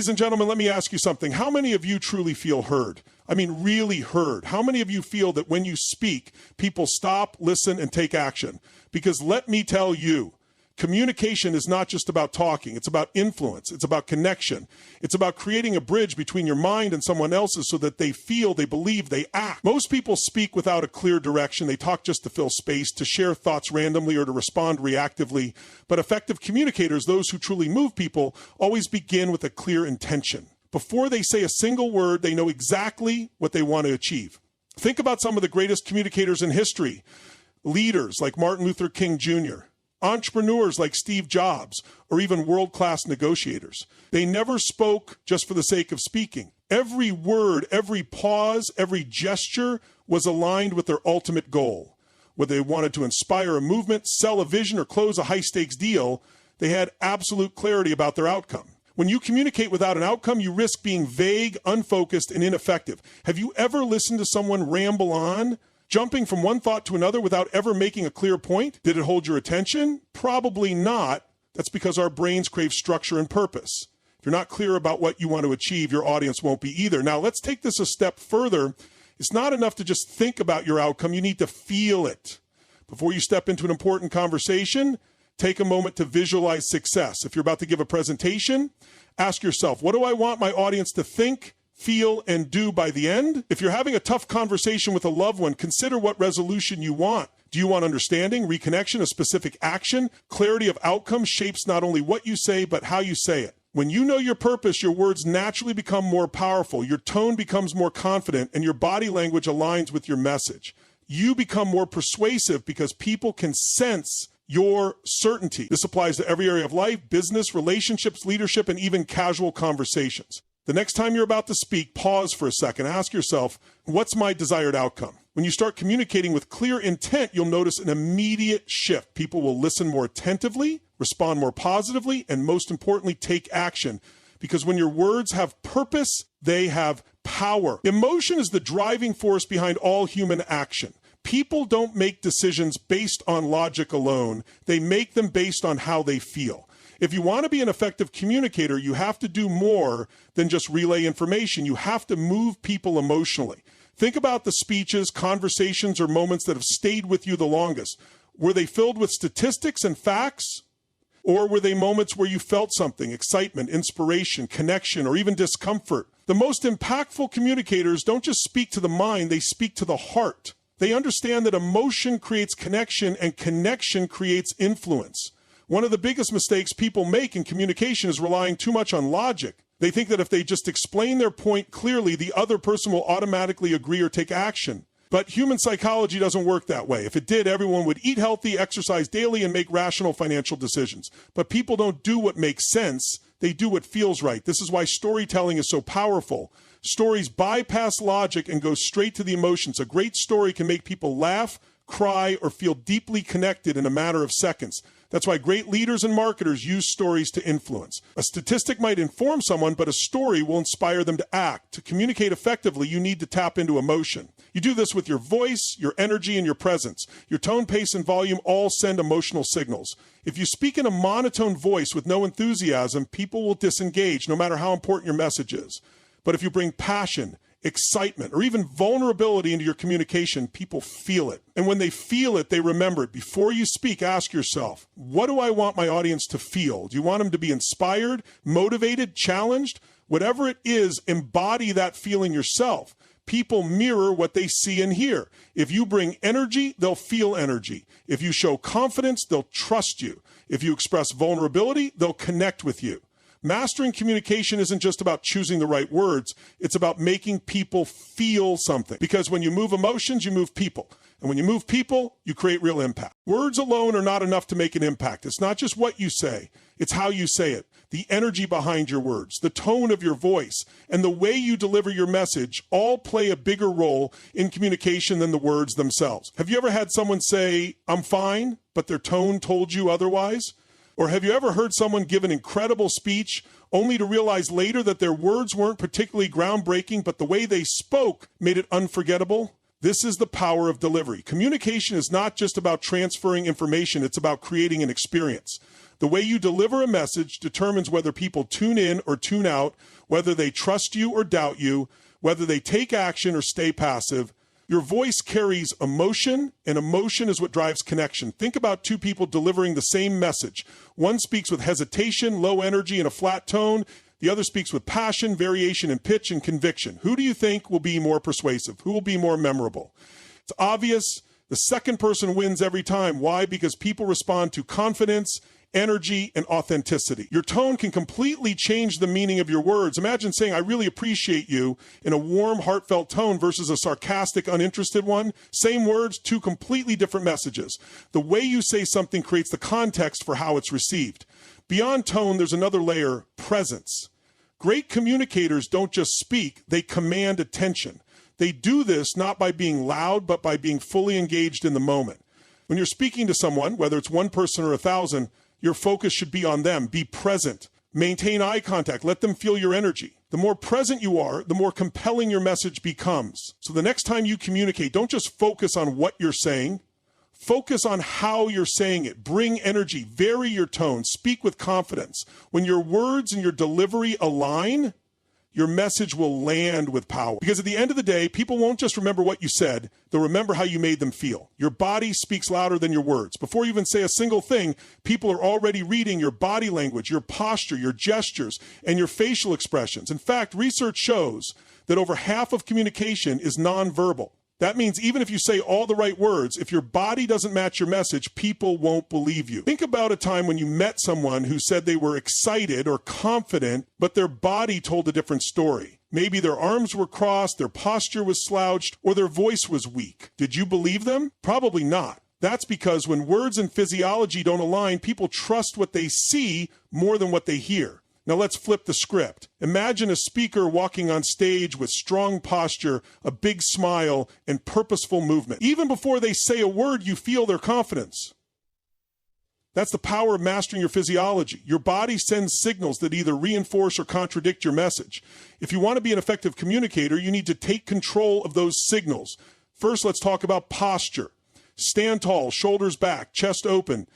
Ladies and gentlemen, let me ask you something. How many of you truly feel heard? I mean, really heard. How many of you feel that when you speak, people stop, listen, and take action? Because let me tell you, communication is not just about talking. It's about influence. It's about connection. It's about creating a bridge between your mind and someone else's so that they feel, they believe, they act. Most people speak without a clear direction. They talk just to fill space, to share thoughts randomly, or to respond reactively. But effective communicators, those who truly move people, always begin with a clear intention. Before they say a single word, they know exactly what they want to achieve. Think about some of the greatest communicators in history. Leaders like Martin Luther King Jr., entrepreneurs like Steve Jobs, or even world-class negotiators. They never spoke just for the sake of speaking. Every word, every pause, every gesture was aligned with their ultimate goal. Whether they wanted to inspire a movement, sell a vision, or close a high-stakes deal, they had absolute clarity about their outcome. When you communicate without an outcome, you risk being vague, unfocused, and ineffective. Have you ever listened to someone ramble on, jumping from one thought to another without ever making a clear point? Did it hold your attention? Probably not. That's because our brains crave structure and purpose. If you're not clear about what you want to achieve, your audience won't be either. Now, let's take this a step further. It's not enough to just think about your outcome. You need to feel it. Before you step into an important conversation, take a moment to visualize success. If you're about to give a presentation, ask yourself, what do I want my audience to think, feel, and do by the end? If you're having a tough conversation with a loved one, consider what resolution you want. Do you want understanding, reconnection, a specific action? Clarity of outcome shapes not only what you say, but how you say it. When you know your purpose, your words naturally become more powerful, your tone becomes more confident, and your body language aligns with your message. You become more persuasive because people can sense your certainty. This applies to every area of life, business, relationships, leadership, and even casual conversations. The next time you're about to speak, pause for a second. Ask yourself, what's my desired outcome? When you start communicating with clear intent, you'll notice an immediate shift. People will listen more attentively, respond more positively, and most importantly, take action. Because when your words have purpose, they have power. Emotion is the driving force behind all human action. People don't make decisions based on logic alone. They make them based on how they feel. If you want to be an effective communicator, you have to do more than just relay information. You have to move people emotionally. Think about the speeches, conversations, or moments that have stayed with you the longest. Were they filled with statistics and facts? Or were they moments where you felt something, excitement, inspiration, connection, or even discomfort? The most impactful communicators don't just speak to the mind, they speak to the heart. They understand that emotion creates connection and connection creates influence. One of the biggest mistakes people make in communication is relying too much on logic. They think that if they just explain their point clearly, the other person will automatically agree or take action. But human psychology doesn't work that way. If it did, everyone would eat healthy, exercise daily, and make rational financial decisions. But people don't do what makes sense. They do what feels right. This is why storytelling is so powerful. Stories bypass logic and go straight to the emotions. A great story can make people laugh, cry, or feel deeply connected in a matter of seconds. That's why great leaders and marketers use stories to influence. A statistic might inform someone, but a story will inspire them to act. To communicate effectively, you need to tap into emotion. You do this with your voice, your energy, and your presence. Your tone, pace, and volume all send emotional signals. If you speak in a monotone voice with no enthusiasm, people will disengage, no matter how important your message is. But if you bring passion, excitement, or even vulnerability into your communication, people feel it. And when they feel it, they remember it. Before you speak, ask yourself, what do I want my audience to feel? Do you want them to be inspired, motivated, challenged? Whatever it is, embody that feeling yourself. People mirror what they see and hear. If you bring energy, they'll feel energy. If you show confidence, they'll trust you. If you express vulnerability, they'll connect with you. Mastering communication isn't just about choosing the right words. It's about making people feel something. Because when you move emotions, you move people. And when you move people, you create real impact. Words alone are not enough to make an impact. It's not just what you say. It's how you say it. The energy behind your words, the tone of your voice, and the way you deliver your message all play a bigger role in communication than the words themselves. Have you ever had someone say, "I'm fine," but their tone told you otherwise? Or have you ever heard someone give an incredible speech only to realize later that their words weren't particularly groundbreaking, but the way they spoke made it unforgettable? This is the power of delivery. Communication is not just about transferring information, it's about creating an experience. The way you deliver a message determines whether people tune in or tune out, whether they trust you or doubt you, whether they take action or stay passive. Your voice carries emotion, and emotion is what drives connection. Think about two people delivering the same message. One speaks with hesitation, low energy, and a flat tone. The other speaks with passion, variation in pitch, and conviction. Who do you think will be more persuasive? Who will be more memorable? It's obvious. The second person wins every time. Why? Because people respond to confidence, energy, and authenticity. Your tone can completely change the meaning of your words. Imagine saying, "I really appreciate you," in a warm, heartfelt tone versus a sarcastic, uninterested one. Same words, two completely different messages. The way you say something creates the context for how it's received. Beyond tone, there's another layer: presence. Great communicators don't just speak, they command attention. They do this not by being loud, but by being fully engaged in the moment. When you're speaking to someone, whether it's one person or 1,000, your focus should be on them. Be present. Maintain eye contact. Let them feel your energy. The more present you are, the more compelling your message becomes. So the next time you communicate, don't just focus on what you're saying. Focus on how you're saying it. Bring energy. Vary your tone. Speak with confidence. When your words and your delivery align, your message will land with power. Because at the end of the day, people won't just remember what you said, they'll remember how you made them feel. Your body speaks louder than your words. Before you even say a single thing, people are already reading your body language, your posture, your gestures, and your facial expressions. In fact, research shows that over half of communication is nonverbal. That means even if you say all the right words, if your body doesn't match your message, people won't believe you. Think about a time when you met someone who said they were excited or confident, but their body told a different story. Maybe their arms were crossed, their posture was slouched, or their voice was weak. Did you believe them? Probably not. That's because when words and physiology don't align, people trust what they see more than what they hear. Now let's flip the script. Imagine a speaker walking on stage with strong posture, a big smile, and purposeful movement. Even before they say a word, you feel their confidence. That's the power of mastering your physiology. Your body sends signals that either reinforce or contradict your message. If you want to be an effective communicator, you need to take control of those signals. First, let's talk about posture. Stand tall, shoulders back, chest open.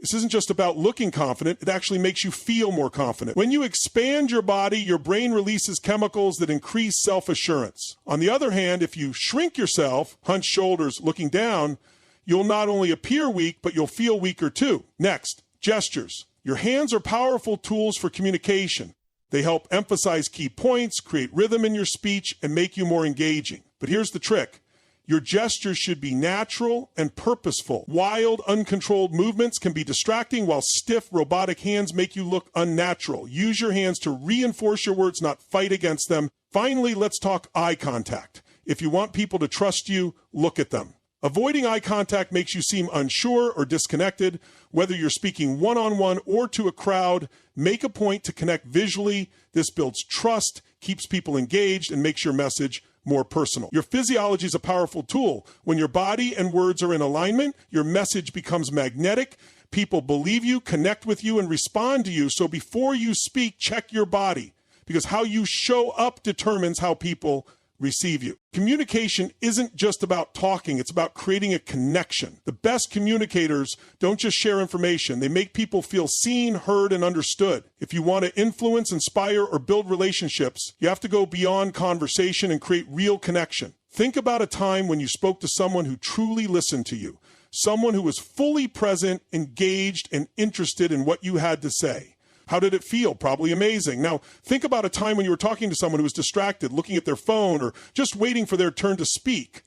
This isn't just about looking confident, it actually makes you feel more confident. When you expand your body, your brain releases chemicals that increase self-assurance. On the other hand, if you shrink yourself, hunch shoulders, looking down, you'll not only appear weak, but you'll feel weaker too. Next, gestures. Your hands are powerful tools for communication. They help emphasize key points, create rhythm in your speech, and make you more engaging. But here's the trick. Your gestures should be natural and purposeful. Wild, uncontrolled movements can be distracting, while stiff, robotic hands make you look unnatural. Use your hands to reinforce your words, not fight against them. Finally, let's talk eye contact. If you want people to trust you, look at them. Avoiding eye contact makes you seem unsure or disconnected. Whether you're speaking one-on-one or to a crowd, make a point to connect visually. This builds trust, keeps people engaged, and makes your message more personal. Your physiology is a powerful tool. When your body and words are in alignment, your message becomes magnetic. People believe you, connect with you, and respond to you. So before you speak, check your body, because how you show up determines how people receive you. Communication isn't just about talking, it's about creating a connection. The best communicators don't just share information, they make people feel seen, heard, and understood. If you want to influence, inspire, or build relationships, you have to go beyond conversation and create real connection. Think about a time when you spoke to someone who truly listened to you, someone who was fully present, engaged, and interested in what you had to say. How did it feel? Probably amazing. Now, think about a time when you were talking to someone who was distracted, looking at their phone, or just waiting for their turn to speak.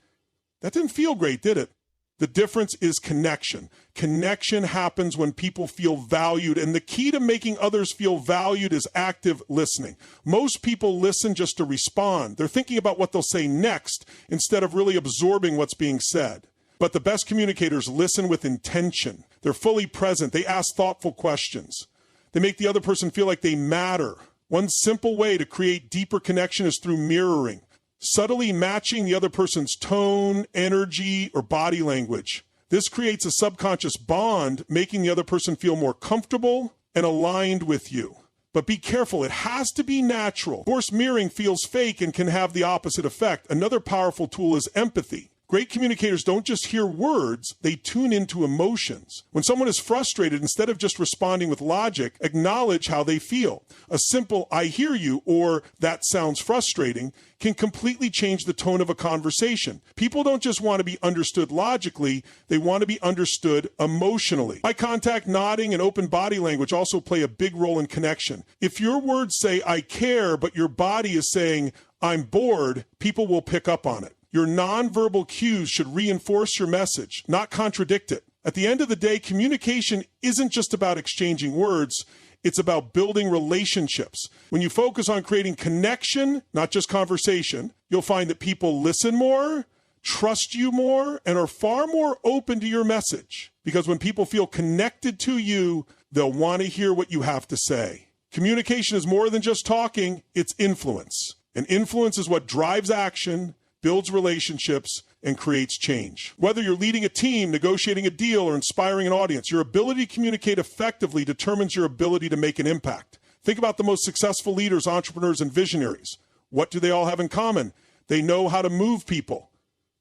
That didn't feel great, did it? The difference is connection. Connection happens when people feel valued, and the key to making others feel valued is active listening. Most people listen just to respond. They're thinking about what they'll say next instead of really absorbing what's being said. But the best communicators listen with intention. They're fully present. They ask thoughtful questions. They make the other person feel like they matter. One simple way to create deeper connection is through mirroring, subtly matching the other person's tone, energy, or body language. This creates a subconscious bond, making the other person feel more comfortable and aligned with you. But be careful, it has to be natural. Of course, mirroring feels fake and can have the opposite effect. Another powerful tool is empathy. Great communicators don't just hear words, they tune into emotions. When someone is frustrated, instead of just responding with logic, acknowledge how they feel. A simple "I hear you" or "that sounds frustrating" can completely change the tone of a conversation. People don't just want to be understood logically, they want to be understood emotionally. Eye contact, nodding, and open body language also play a big role in connection. If your words say "I care," but your body is saying "I'm bored," people will pick up on it. Your nonverbal cues should reinforce your message, not contradict it. At the end of the day, communication isn't just about exchanging words, it's about building relationships. When you focus on creating connection, not just conversation, you'll find that people listen more, trust you more, and are far more open to your message. Because when people feel connected to you, they'll want to hear what you have to say. Communication is more than just talking, it's influence. And influence is what drives action, builds relationships, and creates change. Whether you're leading a team, negotiating a deal, or inspiring an audience, your ability to communicate effectively determines your ability to make an impact. Think about the most successful leaders, entrepreneurs, and visionaries. What do they all have in common? They know how to move people.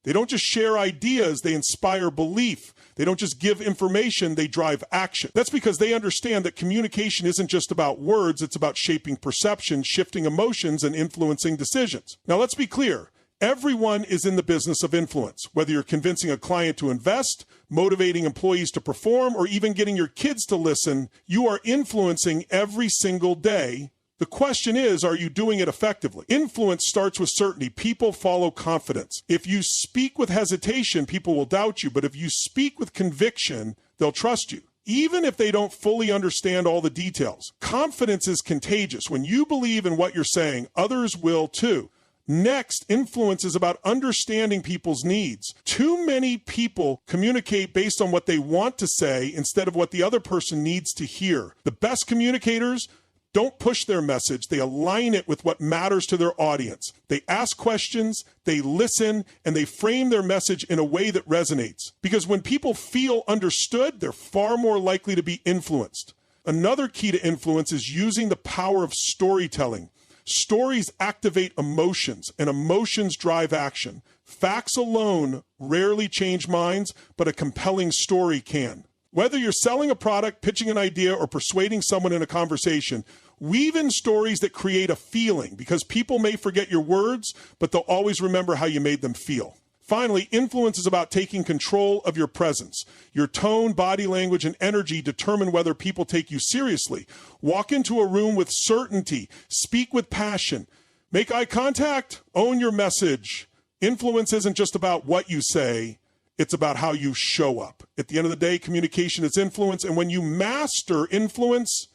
They don't just share ideas, they inspire belief. They don't just give information, they drive action. That's because they understand that communication isn't just about words, it's about shaping perception, shifting emotions, and influencing decisions. Now let's be clear. Everyone is in the business of influence. Whether you're convincing a client to invest, motivating employees to perform, or even getting your kids to listen, you are influencing every single day. The question is, are you doing it effectively? Influence starts with certainty. People follow confidence. If you speak with hesitation, people will doubt you. But if you speak with conviction, they'll trust you, even if they don't fully understand all the details. Confidence is contagious. When you believe in what you're saying, others will too. Next, influence is about understanding people's needs. Too many people communicate based on what they want to say instead of what the other person needs to hear. The best communicators don't push their message. They align it with what matters to their audience. They ask questions, they listen, and they frame their message in a way that resonates. Because when people feel understood, they're far more likely to be influenced. Another key to influence is using the power of storytelling. Stories activate emotions, and emotions drive action. Facts alone rarely change minds, but a compelling story can. Whether you're selling a product, pitching an idea, or persuading someone in a conversation, weave in stories that create a feeling, because people may forget your words, but they'll always remember how you made them feel. Finally, influence is about taking control of your presence. Your tone, body language, and energy determine whether people take you seriously. Walk into a room with certainty. Speak with passion. Make eye contact. Own your message. Influence isn't just about what you say. It's about how you show up. At the end of the day, communication is influence. And when you master influence,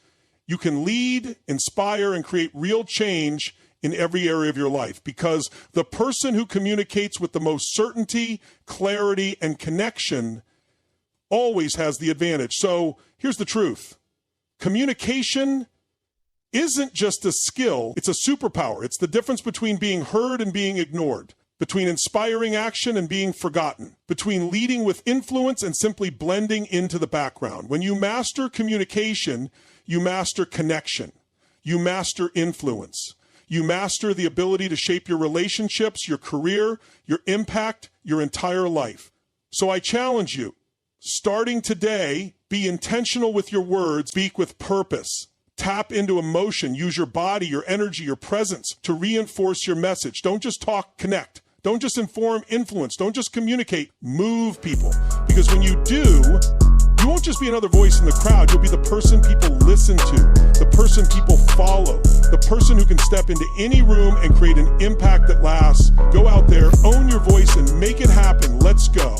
you can lead, inspire, and create real change in every area of your life, because the person who communicates with the most certainty, clarity, and connection always has the advantage. So here's the truth. Communication isn't just a skill, it's a superpower. It's the difference between being heard and being ignored, between inspiring action and being forgotten, between leading with influence and simply blending into the background. When you master communication, you master connection, you master influence. You master the ability to shape your relationships, your career, your impact, your entire life. So I challenge you, starting today, be intentional with your words, speak with purpose, tap into emotion, use your body, your energy, your presence to reinforce your message. Don't just talk, connect. Don't just inform, influence. Don't just communicate, move people. Because when you do, you won't just be another voice in the crowd. You'll be the person people listen to, the person people follow, the person who can step into any room and create an impact that lasts. Go out there, own your voice, and make it happen. Let's go.